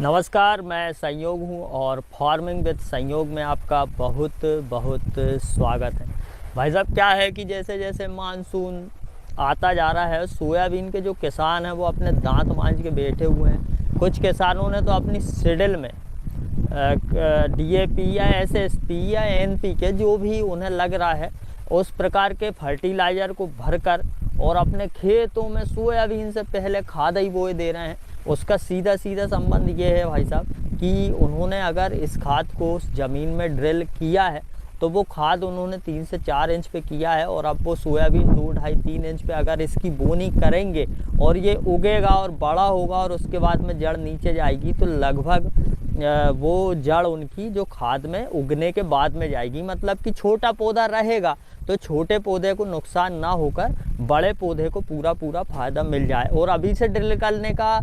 नमस्कार, मैं संयोग हूँ और फार्मिंग विद संयोग में आपका बहुत बहुत स्वागत है। भाई साहब, क्या है कि जैसे जैसे मानसून आता जा रहा है, सोयाबीन के जो किसान हैं वो अपने दांत मांझ के बैठे हुए हैं। कुछ किसानों ने तो अपनी सिडिल में DAP या SSP या NPK जो भी उन्हें लग रहा है उस प्रकार के फर्टिलाइज़र को भरकर और अपने खेतों में सोयाबीन से पहले खाद ही बोए दे रहे हैं। उसका सीधा सीधा संबंध ये है भाई साहब कि उन्होंने अगर इस खाद को ज़मीन में ड्रिल किया है तो वो खाद उन्होंने 3 से 4 इंच पे किया है और अब वो सोयाबीन 2, 2.5, 3 इंच पे अगर इसकी बोनी करेंगे और ये उगेगा और बड़ा होगा और उसके बाद में जड़ नीचे जाएगी तो लगभग वो जड़ उनकी जो खाद में उगने के बाद में जाएगी। मतलब कि छोटा पौधा रहेगा तो छोटे पौधे को नुकसान ना होकर बड़े पौधे को पूरा पूरा फ़ायदा मिल जाए। और अभी से ड्रिल करने का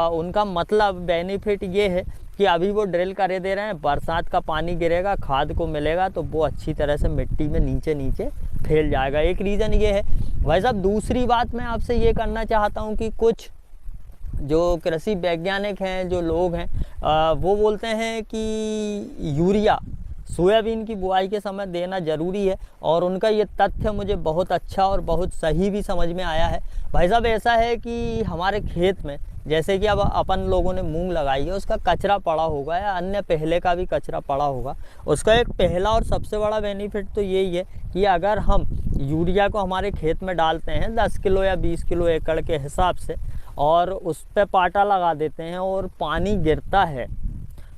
उनका मतलब बेनिफिट ये है कि अभी वो ड्रिल करे दे रहे हैं, बरसात का पानी गिरेगा, खाद को मिलेगा तो वो अच्छी तरह से मिट्टी में नीचे नीचे फैल जाएगा। एक रीज़न ये है भाई साहब। दूसरी बात मैं आपसे ये करना चाहता हूँ कि कुछ जो कृषि वैज्ञानिक हैं, जो लोग हैं, वो बोलते हैं कि यूरिया सोयाबीन की बुआई के समय देना ज़रूरी है और उनका ये तथ्य मुझे बहुत अच्छा और बहुत सही भी समझ में आया है। भाई साहब, ऐसा है कि हमारे खेत में जैसे कि अब अपन लोगों ने मूंग लगाई है, उसका कचरा पड़ा होगा या अन्य पहले का भी कचरा पड़ा होगा। उसका एक पहला और सबसे बड़ा बेनिफिट तो यही है कि अगर हम यूरिया को हमारे खेत में डालते हैं 10 किलो या 20 किलो एकड़ के हिसाब से और उस पर पाटा लगा देते हैं और पानी गिरता है,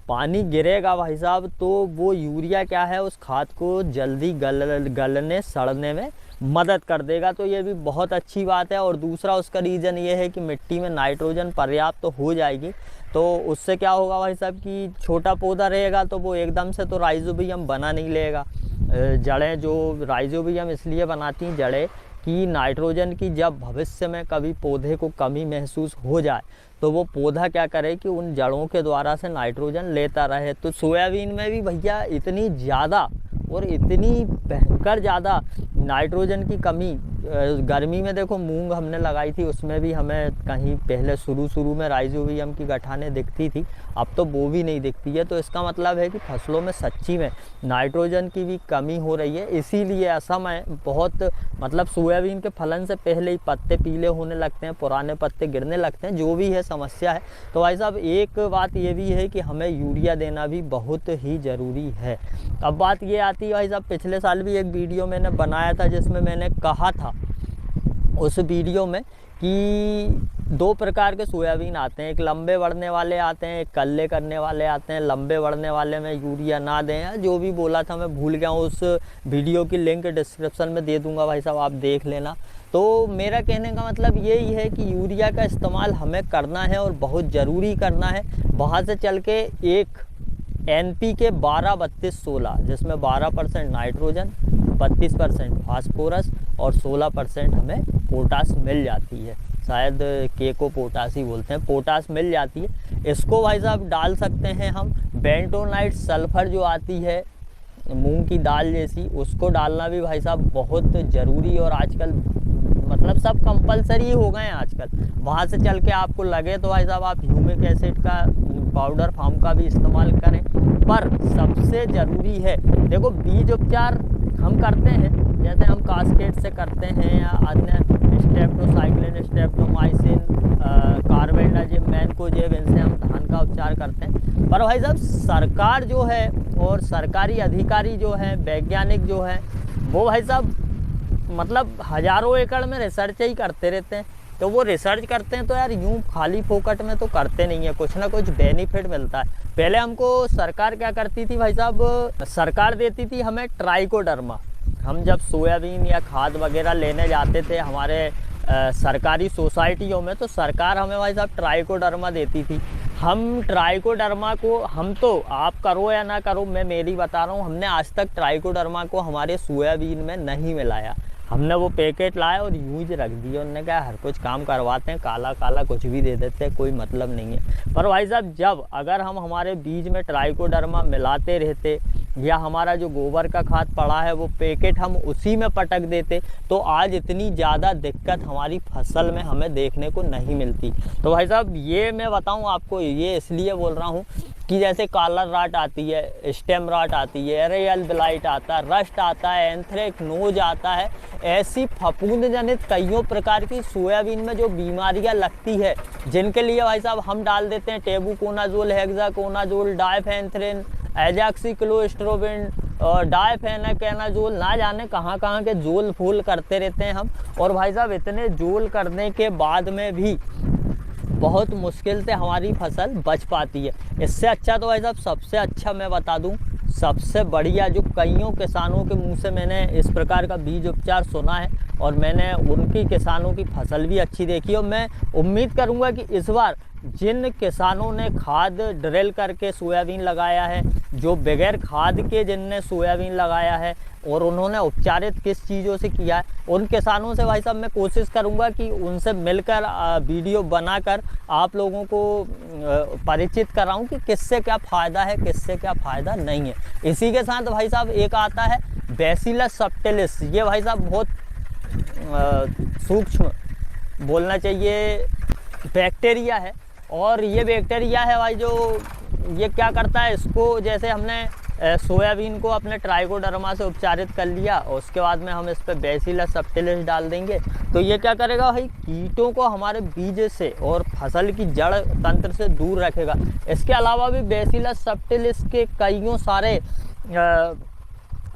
पानी गिरेगा भाई साहब, तो वो यूरिया क्या है उस खाद को जल्दी गलने सड़ने में मदद कर देगा। तो ये भी बहुत अच्छी बात है। और दूसरा उसका रीज़न ये है कि मिट्टी में नाइट्रोजन पर्याप्त तो हो जाएगी, तो उससे क्या होगा भाई साहब कि छोटा पौधा रहेगा तो वो एकदम से तो राइजोबियम बना नहीं लेगा। जड़ें जो राइजोबियम इसलिए बनाती हैं जड़ें कि नाइट्रोजन की जब भविष्य में कभी पौधे को कमी महसूस हो जाए तो वो पौधा क्या करे कि उन जड़ों के द्वारा से नाइट्रोजन लेता रहे। तो सोयाबीन में भी भैया इतनी ज़्यादा और इतनी भयंकर ज़्यादा नाइट्रोजन की कमी गर्मी में, देखो मूंग हमने लगाई थी उसमें भी हमें कहीं पहले शुरू में राइजोबियम की गठानें दिखती थी, अब तो वो भी नहीं दिखती है। तो इसका मतलब है कि फसलों में सच्ची में नाइट्रोजन की भी कमी हो रही है। इसीलिए असमय बहुत मतलब सोयाबीन के फलन से पहले ही पत्ते पीले होने लगते हैं, पुराने पत्ते गिरने लगते हैं, जो भी है समस्या है। तो भाई साहब, एक बात ये भी है कि हमें यूरिया देना भी बहुत ही ज़रूरी है। अब बात ये आती है भाई साहब, पिछले साल भी एक वीडियो मैंने बनाया था जिसमें मैंने कहा था उस वीडियो में कि 2 प्रकार के सोयाबीन आते हैं, एक लंबे बढ़ने वाले आते हैं, एक कल्ले करने वाले आते हैं। लंबे बढ़ने वाले में यूरिया ना दें, या जो भी बोला था मैं भूल गया हूँ, उस वीडियो की लिंक डिस्क्रिप्शन में दे दूंगा भाई साहब, आप देख लेना। तो मेरा कहने का मतलब यही है कि यूरिया का इस्तेमाल हमें करना है और बहुत ज़रूरी करना है। वहाँ से चल के एक NPK 12-32-16 जिसमें 12% नाइट्रोजन, 32% फास्फोरस और 16% हमें पोटास मिल जाती है। शायद के को पोटास ही बोलते हैं, पोटास मिल जाती है। इसको भाई साहब डाल सकते हैं हम। बेंटोनाइट सल्फ़र जो आती है मूंग की दाल जैसी, उसको डालना भी भाई साहब बहुत ज़रूरी और आजकल मतलब सब कंपलसरी हो गए हैं आजकल। वहाँ से चल के आपको लगे तो भाई साहब आप ह्यूमिक एसिड का पाउडर फॉर्म का भी इस्तेमाल करें। पर सबसे ज़रूरी है, देखो बीज उपचार हम करते हैं, जैसे हम कास्केड से करते हैं या अन्य स्ट्रेप्टोसाइक्लिन, स्ट्रेप्टोमाइसिन, कार्बेंडाजिम, मैनकोजेब, इनसे हम धान का उपचार करते हैं। पर भाई साहब सरकार जो है और सरकारी अधिकारी जो है, वैज्ञानिक जो है, वो भाई साहब मतलब हज़ारों एकड़ में रिसर्च ही करते रहते हैं। तो वो रिसर्च करते हैं तो यार यूँ खाली फोकट में तो करते नहीं है, कुछ ना कुछ बेनिफिट मिलता है। पहले हमको सरकार क्या करती थी भाई साहब, सरकार देती थी हमें ट्राइकोडर्मा। हम जब सोयाबीन या खाद वगैरह लेने जाते थे हमारे सरकारी सोसाइटियों में, तो सरकार हमें भाई साहब ट्राइकोडर्मा देती थी। हम ट्राइकोडर्मा को, हम तो आप करो या ना करो, मैं मेरी बता रहा हूँ, हमने आज तक ट्राइकोडर्मा को हमारे सोयाबीन में नहीं मिलाया। हमने वो पैकेट लाया और यूज रख दिया। उन्होंने कहा हर कुछ काम करवाते हैं, काला काला कुछ भी दे देते हैं, कोई मतलब नहीं है। पर भाई साहब जब अगर हम हमारे बीज में ट्राइकोडर्मा मिलाते रहते या हमारा जो गोबर का खाद पड़ा है वो पैकेट हम उसी में पटक देते तो आज इतनी ज़्यादा दिक्कत हमारी फसल में हमें देखने को नहीं मिलती। तो भाई साहब ये मैं बताऊं आपको, ये इसलिए बोल रहा हूं कि जैसे कॉलर राट आती है, स्टेम राट आती है, एरियल ब्लाइट आता है, रस्ट आता है, एंथ्रेक्नोज आता है, ऐसी फफूंद जनित कईयों प्रकार की सोयाबीन में जो बीमारियां लगती है, जिनके लिए भाई साहब हम डाल देते हैं टेबुकोनाजोल, हेक्साकोनाजोल, डायफेंथ्रिन, एजाक्सिक्लोस्ट्रोबिन और डायफेनाकेनाजोल, ना जाने कहाँ कहाँ के जोल फूल करते रहते हैं हम। और भाई साहब इतने जोल करने के बाद में भी बहुत मुश्किल से हमारी फसल बच पाती है। इससे अच्छा तो भाई साहब, सबसे अच्छा मैं बता दूं, सबसे बढ़िया जो कईयों किसानों के मुंह से मैंने इस प्रकार का बीज उपचार सुना है और मैंने उनकी किसानों की फसल भी अच्छी देखी, और मैं उम्मीद करूंगा कि इस बार जिन किसानों ने खाद ड्रिल करके सोयाबीन लगाया है, जो बगैर खाद के जिनने सोयाबीन लगाया है और उन्होंने उपचारित किस चीज़ों से किया है, उन किसानों से भाई साहब मैं कोशिश करूंगा कि उनसे मिलकर वीडियो बनाकर आप लोगों को परिचित कराऊं कि किससे क्या फ़ायदा है, किससे क्या फ़ायदा नहीं है। इसी के साथ भाई साहब एक आता है बैसिलस सबटिलिस, ये भाई साहब बहुत सूक्ष्म बोलना चाहिए बैक्टीरिया है, और ये बैक्टीरिया है भाई जो ये क्या करता है, इसको जैसे हमने सोयाबीन को अपने ट्राइकोडर्मा से उपचारित कर लिया और उसके बाद में हम इस पर बैसिलस सबटिलिस डाल देंगे तो ये क्या करेगा भाई, कीटों को हमारे बीज से और फसल की जड़ तंत्र से दूर रखेगा। इसके अलावा भी बैसिलस सबटिलिस के कईयों सारे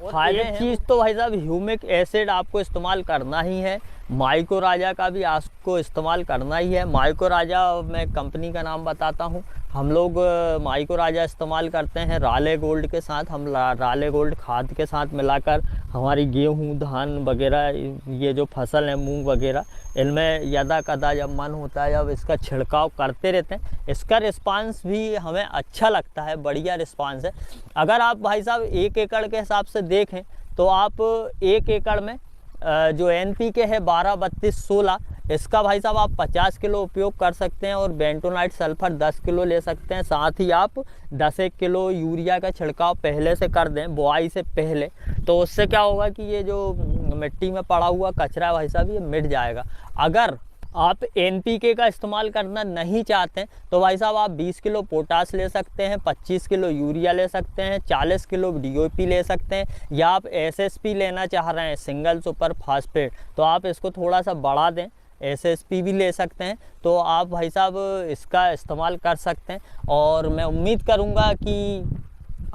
फायदे हैं। चीज़ तो भाई साहब ह्यूमिक एसिड आपको इस्तेमाल करना ही है, माइकोराजा का भी आपको इस्तेमाल करना ही है। माइकोराजा मैं कंपनी का नाम बताता हूँ, हम लोग माइकोराजा इस्तेमाल करते हैं राले गोल्ड के साथ। हम राले गोल्ड खाद के साथ मिलाकर हमारी गेहूँ, धान वगैरह, ये जो फसल है मूंग वगैरह, इनमें यदा कदा जब मन होता है जब इसका छिड़काव करते रहते हैं। इसका रिस्पांस भी हमें अच्छा लगता है, बढ़िया रिस्पांस है। अगर आप भाई साहब 1 एकड़ के हिसाब से देखें तो आप 1 एकड़ में जो NPK है 12-32-16, इसका भाई साहब आप 50 किलो उपयोग कर सकते हैं और बेंटोनाइट सल्फर 10 किलो ले सकते हैं। साथ ही आप 10-1 किलो यूरिया का छिड़काव पहले से कर दें, बुआई से पहले, तो उससे क्या होगा कि ये जो मिट्टी में पड़ा हुआ कचरा है भाई साहब ये मिट जाएगा। अगर आप NPK का इस्तेमाल करना नहीं चाहते हैं तो भाई साहब आप 20 किलो पोटास ले सकते हैं, 25 किलो यूरिया ले सकते हैं, 40 किलो DOP ले सकते हैं, या आप SSP लेना चाह रहे हैं, सिंगल सुपर फास्फेट, तो आप इसको थोड़ा सा बढ़ा दें, SSP भी ले सकते हैं। तो आप भाई साहब इसका इस्तेमाल कर सकते हैं और मैं उम्मीद करूँगा कि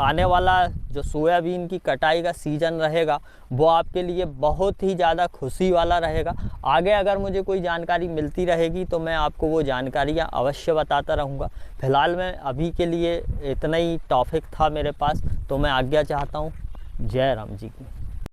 आने वाला जो सोयाबीन की कटाई का सीज़न रहेगा वो आपके लिए बहुत ही ज़्यादा खुशी वाला रहेगा। आगे अगर मुझे कोई जानकारी मिलती रहेगी तो मैं आपको वो जानकारियाँ अवश्य बताता रहूँगा। फ़िलहाल मैं अभी के लिए इतना ही टॉपिक था मेरे पास, तो मैं आज्ञा चाहता हूँ। जय राम जी की।